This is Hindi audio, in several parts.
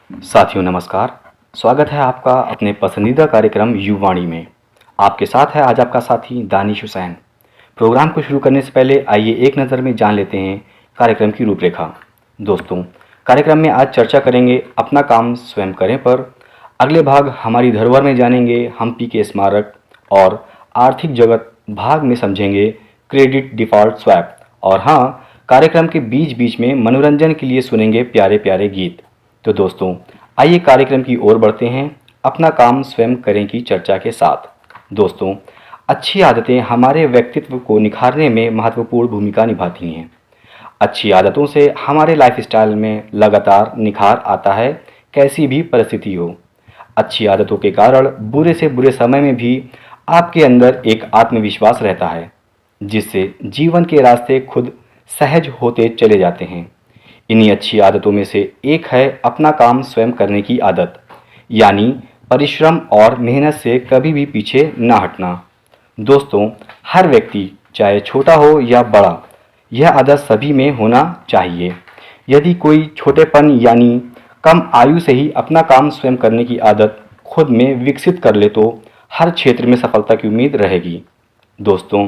साथियों नमस्कार। स्वागत है आपका अपने पसंदीदा कार्यक्रम युवाणी में। आपके साथ है आज आपका साथी दानिश हुसैन। प्रोग्राम को शुरू करने से पहले आइए एक नज़र में जान लेते हैं कार्यक्रम की रूपरेखा। दोस्तों, कार्यक्रम में आज चर्चा करेंगे अपना काम स्वयं करें पर। अगले भाग हमारी धरोहर में जानेंगे हम्पी के स्मारक, और आर्थिक जगत भाग में समझेंगे क्रेडिट डिफ़ॉल्ट स्वैप। और हाँ, कार्यक्रम के बीच बीच में मनोरंजन के लिए सुनेंगे प्यारे प्यारे गीत। तो दोस्तों, आइए कार्यक्रम की ओर बढ़ते हैं अपना काम स्वयं करें की चर्चा के साथ। दोस्तों, अच्छी आदतें हमारे व्यक्तित्व को निखारने में महत्वपूर्ण भूमिका निभाती हैं। अच्छी आदतों से हमारे लाइफस्टाइल में लगातार निखार आता है, कैसी भी परिस्थिति हो। अच्छी आदतों के कारण बुरे से बुरे समय में भी आपके अंदर एक आत्मविश्वास रहता है, जिससे जीवन के रास्ते खुद सहज होते चले जाते हैं। इन्हीं अच्छी आदतों में से एक है अपना काम स्वयं करने की आदत, यानी परिश्रम और मेहनत से कभी भी पीछे न हटना। दोस्तों, हर व्यक्ति चाहे छोटा हो या बड़ा, यह आदत सभी में होना चाहिए। यदि कोई छोटेपन यानी कम आयु से ही अपना काम स्वयं करने की आदत खुद में विकसित कर ले तो हर क्षेत्र में सफलता की उम्मीद रहेगी। दोस्तों,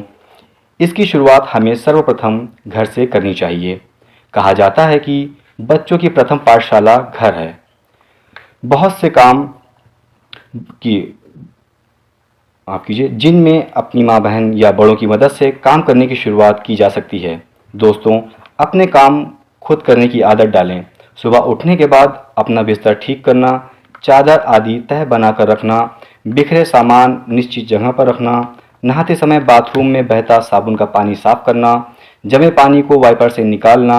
इसकी शुरुआत हमें सर्वप्रथम घर से करनी चाहिए। कहा जाता है कि बच्चों की प्रथम पाठशाला घर है। बहुत से काम की आप कीजिए जिनमें अपनी माँ बहन या बड़ों की मदद से काम करने की शुरुआत की जा सकती है। दोस्तों, अपने काम खुद करने की आदत डालें। सुबह उठने के बाद अपना बिस्तर ठीक करना, चादर आदि तह बनाकर रखना, बिखरे सामान निश्चित जगह पर रखना, नहाते समय बाथरूम में बहता साबुन का पानी साफ करना, जमे पानी को वाइपर से निकालना,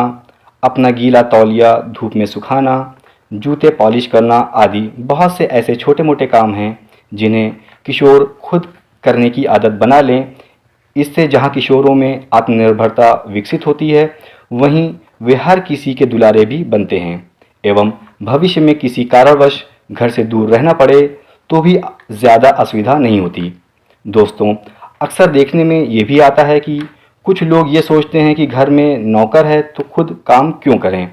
अपना गीला तौलिया धूप में सुखाना, जूते पॉलिश करना आदि बहुत से ऐसे छोटे मोटे काम हैं जिन्हें किशोर खुद करने की आदत बना लें। इससे जहां किशोरों में आत्मनिर्भरता विकसित होती है, वहीं वे हर किसी के दुलारे भी बनते हैं एवं भविष्य में किसी कारणवश घर से दूर रहना पड़े तो भी ज़्यादा असुविधा नहीं होती। दोस्तों, अक्सर देखने में ये भी आता है कि कुछ लोग ये सोचते हैं कि घर में नौकर है तो खुद काम क्यों करें।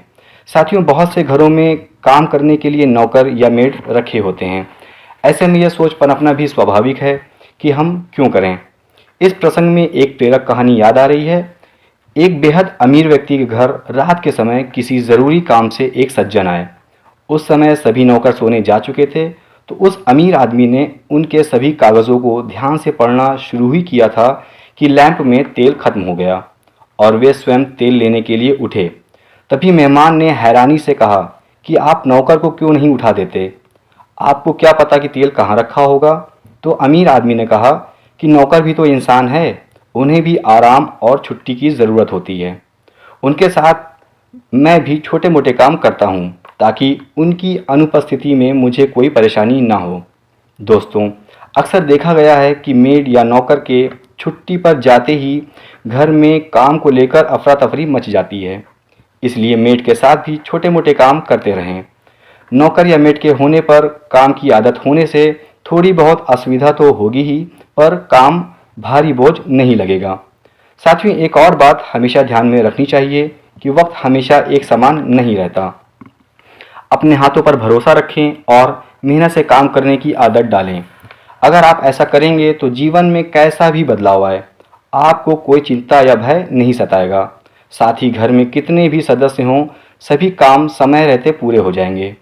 साथियों, बहुत से घरों में काम करने के लिए नौकर या मेड रखे होते हैं। ऐसे में यह सोच पनपना भी स्वाभाविक है कि हम क्यों करें। इस प्रसंग में एक प्रेरक कहानी याद आ रही है। एक बेहद अमीर व्यक्ति के घर रात के समय किसी ज़रूरी काम से एक सज्जन आए। उस समय सभी नौकर सोने जा चुके थे, तो उस अमीर आदमी ने उनके सभी कागज़ों को ध्यान से पढ़ना शुरू ही किया था कि लैंप में तेल खत्म हो गया और वे स्वयं तेल लेने के लिए उठे। तभी मेहमान ने हैरानी से कहा कि आप नौकर को क्यों नहीं उठा देते, आपको क्या पता कि तेल कहाँ रखा होगा। तो अमीर आदमी ने कहा कि नौकर भी तो इंसान है, उन्हें भी आराम और छुट्टी की ज़रूरत होती है। उनके साथ मैं भी छोटे मोटे काम करता हूँ ताकि उनकी अनुपस्थिति में मुझे कोई परेशानी ना हो। दोस्तों, अक्सर देखा गया है कि मेड या नौकर के छुट्टी पर जाते ही घर में काम को लेकर अफरा तफरी मच जाती है। इसलिए मेड के साथ भी छोटे मोटे काम करते रहें। नौकर या मेड के होने पर काम की आदत होने से थोड़ी बहुत असुविधा तो होगी ही, पर काम भारी बोझ नहीं लगेगा। साथियों, एक और बात हमेशा ध्यान में रखनी चाहिए कि वक्त हमेशा एक समान नहीं रहता। अपने हाथों पर भरोसा रखें और मेहनत से काम करने की आदत डालें। अगर आप ऐसा करेंगे तो जीवन में कैसा भी बदलाव आए, आपको कोई चिंता या भय नहीं सताएगा। साथ ही घर में कितने भी सदस्य हों, सभी काम समय रहते पूरे हो जाएंगे।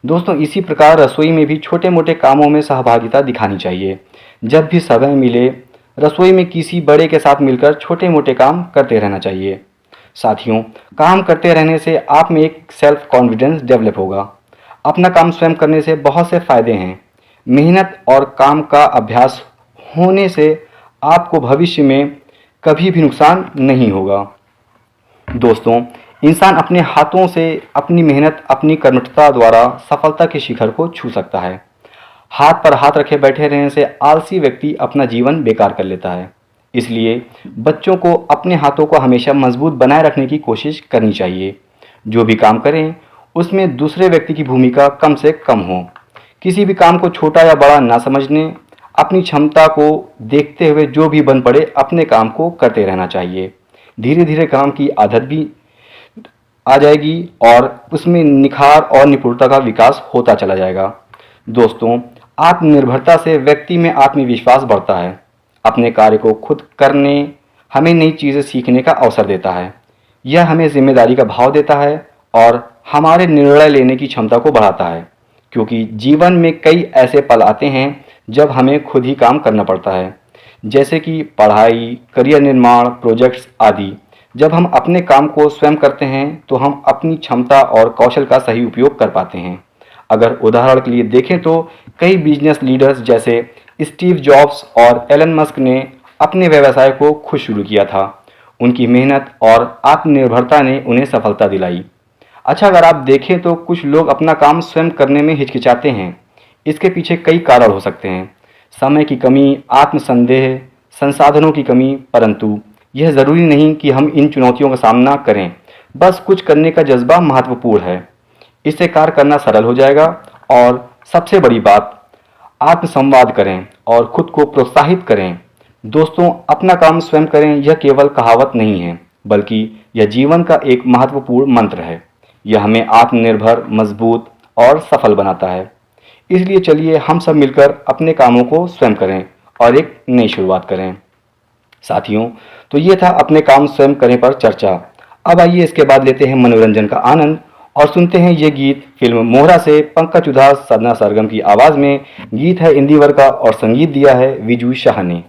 दोस्तों, इसी प्रकार रसोई में भी छोटे मोटे कामों में सहभागिता दिखानी चाहिए। जब भी समय मिले, रसोई में किसी बड़े के साथ मिलकर छोटे मोटे काम करते रहना चाहिए। साथियों, काम करते रहने से आप में एक सेल्फ कॉन्फिडेंस डेवलप होगा। अपना काम स्वयं करने से बहुत से फायदे हैं। मेहनत और काम का अभ्यास होने से आपको भविष्य में कभी भी नुकसान नहीं होगा। दोस्तों, इंसान अपने हाथों से अपनी मेहनत, अपनी कर्मठता द्वारा सफलता के शिखर को छू सकता है। हाथ पर हाथ रखे बैठे रहने से आलसी व्यक्ति अपना जीवन बेकार कर लेता है। इसलिए बच्चों को अपने हाथों को हमेशा मजबूत बनाए रखने की कोशिश करनी चाहिए। जो भी काम करें उसमें दूसरे व्यक्ति की भूमिका कम से कम हो। किसी भी काम को छोटा या बड़ा ना समझने, अपनी क्षमता को देखते हुए जो भी बन पड़े अपने काम को करते रहना चाहिए। धीरे धीरे काम की आ जाएगी और उसमें निखार और निपुणता का विकास होता चला जाएगा। दोस्तों, आत्मनिर्भरता से व्यक्ति में आत्मविश्वास बढ़ता है, अपने कार्य को खुद करने, हमें नई चीज़ें सीखने का अवसर देता है। यह हमें जिम्मेदारी का भाव देता है और हमारे निर्णय लेने की क्षमता को बढ़ाता है, क्योंकि जीवन में कई ऐसे पल आते हैं जब हमें खुद ही काम करना पड़ता है, जैसे कि पढ़ाई, करियर निर्माण, प्रोजेक्ट्स आदि। जब हम अपने काम को स्वयं करते हैं तो हम अपनी क्षमता और कौशल का सही उपयोग कर पाते हैं। अगर उदाहरण के लिए देखें तो कई बिजनेस लीडर्स जैसे स्टीव जॉब्स और एलन मस्क ने अपने व्यवसाय को खुद शुरू किया था। उनकी मेहनत और आत्मनिर्भरता ने उन्हें सफलता दिलाई। अच्छा, अगर आप देखें तो कुछ लोग अपना काम स्वयं करने में हिचकिचाते हैं। इसके पीछे कई कारण हो सकते हैं, समय की कमी, आत्मसंदेह, संसाधनों की कमी, परंतु यह ज़रूरी नहीं कि हम इन चुनौतियों का सामना करें। बस कुछ करने का जज्बा महत्वपूर्ण है, इससे कार्य करना सरल हो जाएगा। और सबसे बड़ी बात, आत्मसंवाद करें और खुद को प्रोत्साहित करें। दोस्तों, अपना काम स्वयं करें यह केवल कहावत नहीं है, बल्कि यह जीवन का एक महत्वपूर्ण मंत्र है। यह हमें आत्मनिर्भर, मजबूत और सफल बनाता है। इसलिए चलिए हम सब मिलकर अपने कामों को स्वयं करें और एक नई शुरुआत करें। साथियों, तो ये था अपने काम स्वयं करें पर चर्चा। अब आइए इसके बाद लेते हैं मनोरंजन का आनंद और सुनते हैं ये गीत फिल्म मोहरा से पंकज उधास, सदना सरगम की आवाज़ में। गीत है इंदिवर का और संगीत दिया है विजू शाह ने।